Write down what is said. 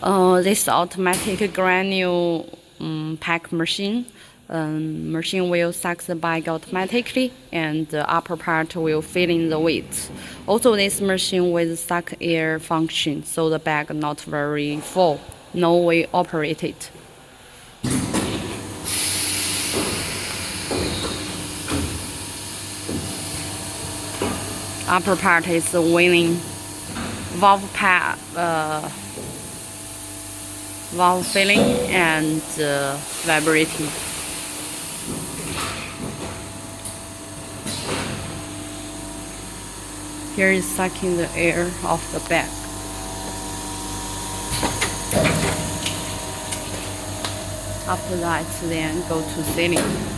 This automatic granule pack machine. Machine will suck the bag automatically, and the upper part will fill in the weight. Also, this machine with suck air function, so the bag not very full. No way operate it. Upper part is the winning valve pad, valve filling and vibrating. Here is sucking the air off the bag. After that, then go to sealing.